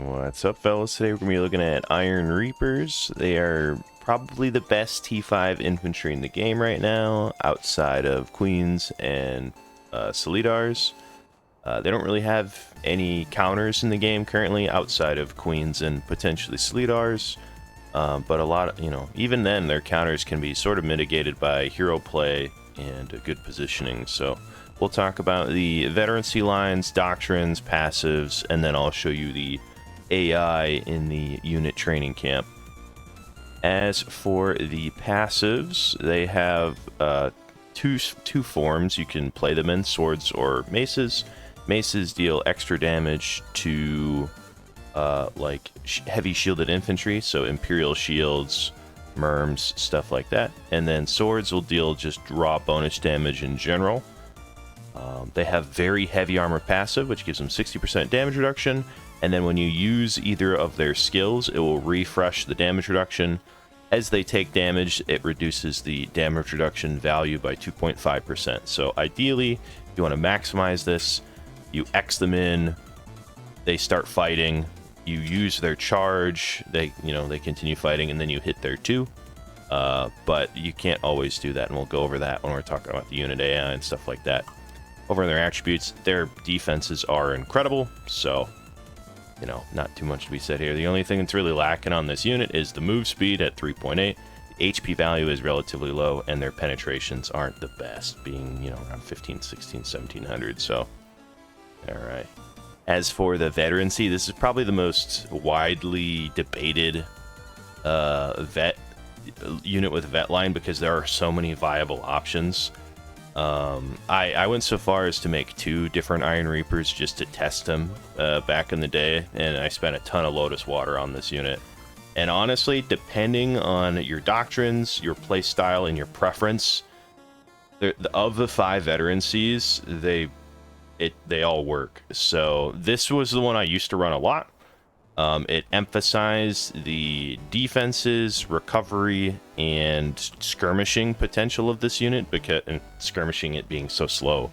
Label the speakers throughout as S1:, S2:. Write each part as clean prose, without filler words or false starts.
S1: What's up, fellas? Today we're going to be looking at Iron Reapers. They are probably the best T5 infantry in the game right now, outside of Queens and Solidars. They don't really have any counters in the game currently, outside of Queens and potentially Solidars. But a lot of, even then, their counters can be sort of mitigated by hero play and a good positioning. So we'll talk about the veterancy lines, doctrines, passives, and then I'll show you the AI in the unit training camp. As for the passives, they have two forms you can play them in: swords or maces. Maces deal extra damage to heavy shielded infantry, so Imperial shields, merms, stuff like that. And then swords will deal just raw bonus damage in general. They have very heavy armor passive, which gives them 60% damage reduction. And then when you use either of their skills, it will refresh the damage reduction. As they take damage, it reduces the damage reduction value by 2.5%. So ideally, if you want to maximize this, you X them in, they start fighting, you use their charge, they continue fighting, and then you hit their 2. But you can't always do that, and we'll go over that when we're talking about the unit AI and stuff like that. Over in their attributes, their defenses are incredible, so not too much to be said here. The only thing that's really lacking on this unit is the move speed at 3.8. The HP value is relatively low, and their penetrations aren't the best, being, around 15, 16, 1700. So, all right. As for the veterancy, this is probably the most widely debated vet unit with vet line because there are so many viable options. I went so far as to make 2 different Iron Reapers just to test them back in the day, and I spent a ton of Lotus Water on this unit. And honestly, depending on your doctrines, your playstyle, and your preference, of the 5 veterancies, they all work. So this was the one I used to run a lot. It emphasized the defenses, recovery, and skirmishing potential of this unit, and skirmishing it being so slow.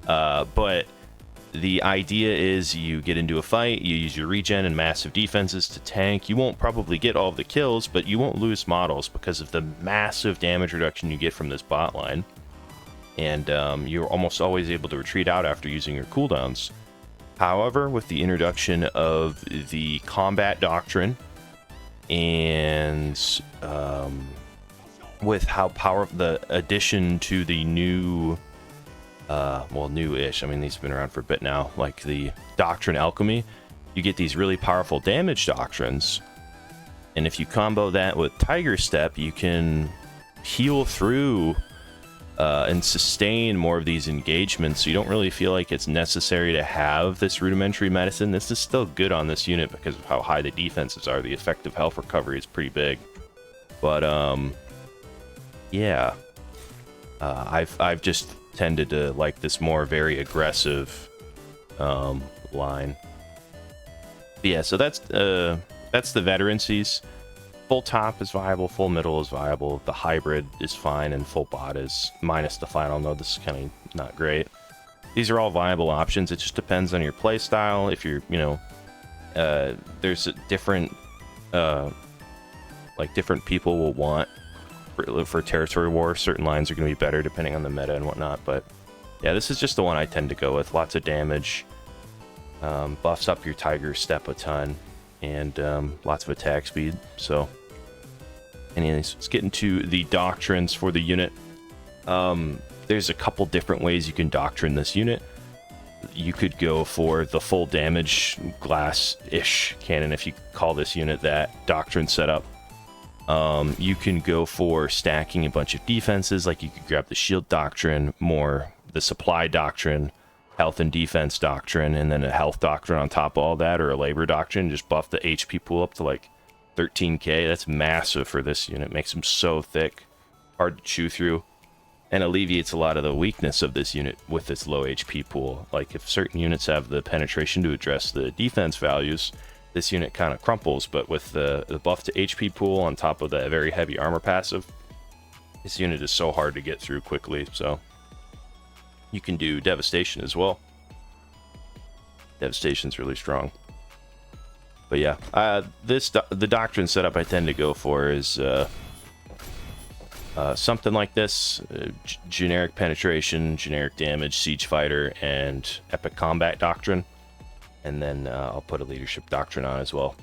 S1: But the idea is you get into a fight, you use your regen and massive defenses to tank. You won't probably get all of the kills, but you won't lose models because of the massive damage reduction you get from this bot line. And you're almost always able to retreat out after using your cooldowns. However, with the introduction of the combat doctrine and with how powerful the addition to the new, new-ish, I mean, these have been around for a bit now, like the Doctrine Alchemy, you get these really powerful damage doctrines. And if you combo that with Tiger Step, you can heal through and sustain more of these engagements, so you don't really feel like it's necessary to have this rudimentary medicine. This is still good on this unit because of how high the defenses are. The effective health recovery is pretty big. But yeah, I've just tended to like this more very aggressive line. But yeah, so that's the veterancies. Full top is viable, full middle is viable, the hybrid is fine, and full bot is minus the final node. This is kind of not great. These are all viable options. It just depends on your play style. If you're, there's a different, different people will want for territory war. Certain lines are going to be better depending on the meta and whatnot. But yeah, this is just the one I tend to go with. Lots of damage, buffs up your Tiger Step a ton, and lots of attack speed. So anyways, let's get into the doctrines for the unit. There's a couple different ways you can doctrine this unit. You could go for the full damage glass-ish cannon, if you call this unit that, doctrine setup. You can go for stacking a bunch of defenses, like you could grab the shield doctrine, more the supply doctrine, health and defense doctrine, and then a health doctrine on top of all that, or a labor doctrine. Just buff the HP pool up to like 13k. That's massive for this unit. Makes them so thick, hard to chew through, and alleviates a lot of the weakness of this unit with its low HP pool. Like if certain units have the penetration to address the defense values, this unit kind of crumples. But with the buff to HP pool on top of that very heavy armor passive, this unit is so hard to get through quickly. So you can do devastation as well. Devastation's really strong. But yeah, the doctrine setup I tend to go for is something like this: generic penetration, generic damage, siege fighter, and epic combat doctrine. And then I'll put a leadership doctrine on as well.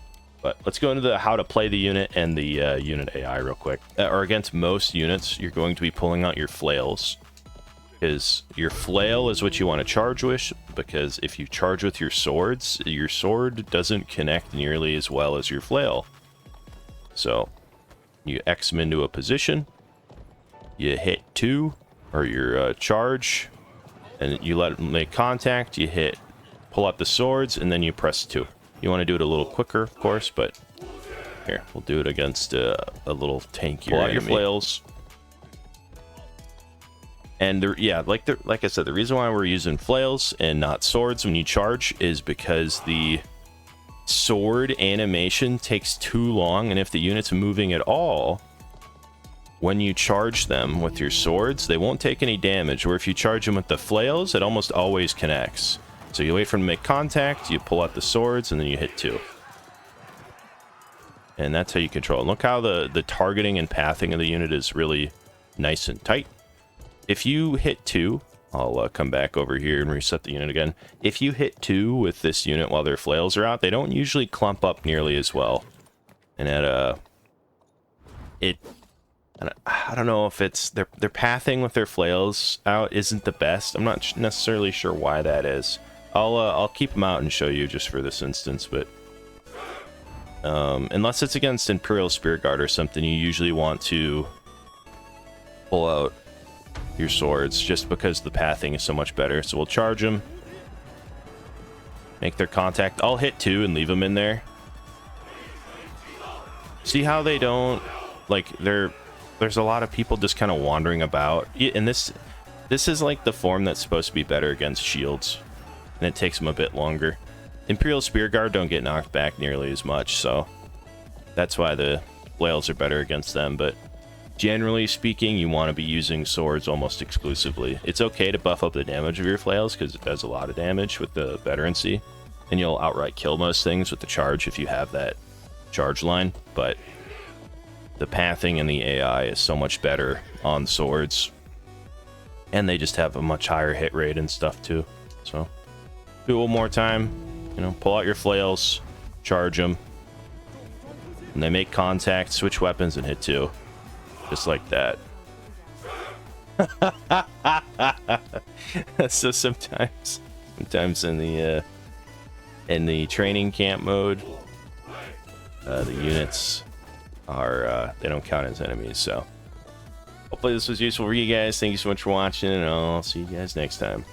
S1: But let's go into the how to play the unit and the unit AI real quick. Or against most units, you're going to be pulling out your flails, because your flail is what you want to charge with, because if you charge with your swords, your sword doesn't connect nearly as well as your flail. So you X them into a position, you hit 2, or your charge, and you let them make contact, you hit, pull out the swords, and then you press 2. You want to do it a little quicker, of course, but here, we'll do it against a little tankier Pull out your flails. And like I said, the reason why we're using flails and not swords when you charge is because the sword animation takes too long, and if the unit's moving at all, when you charge them with your swords, they won't take any damage, where if you charge them with the flails, it almost always connects. So you wait for them to make contact, you pull out the swords, and then you hit 2. And that's how you control it. Look how the targeting and pathing of the unit is really nice and tight. If you hit 2, I'll come back over here and reset the unit again. If you hit 2 with this unit while their flails are out, they don't usually clump up nearly as well. And I don't know if it's their pathing with their flails out isn't the best. I'm not necessarily sure why that is. I'll keep them out and show you just for this instance, but unless it's against Imperial Spear Guard or something, you usually want to pull out your swords just because the pathing is so much better. So we'll charge them, make their contact. I'll hit 2 and leave them in there. See how they don't, like, there's a lot of people just kind of wandering about, and this is like the form that's supposed to be better against shields, and it takes them a bit longer. Imperial Spear Guard don't get knocked back nearly as much, so that's why the flails are better against them. But generally speaking, you want to be using swords almost exclusively. It's okay to buff up the damage of your flails because it does a lot of damage with the veterancy, and you'll outright kill most things with the charge if you have that charge line. But the pathing and the AI is so much better on swords, and they just have a much higher hit rate and stuff too. So do it one more time. You know, pull out your flails, charge them, and they make contact, switch weapons, and hit 2. Just like that. So sometimes in the training camp mode, the units are they don't count as enemies. So hopefully this was useful for you guys. Thank you so much for watching, and I'll see you guys next time.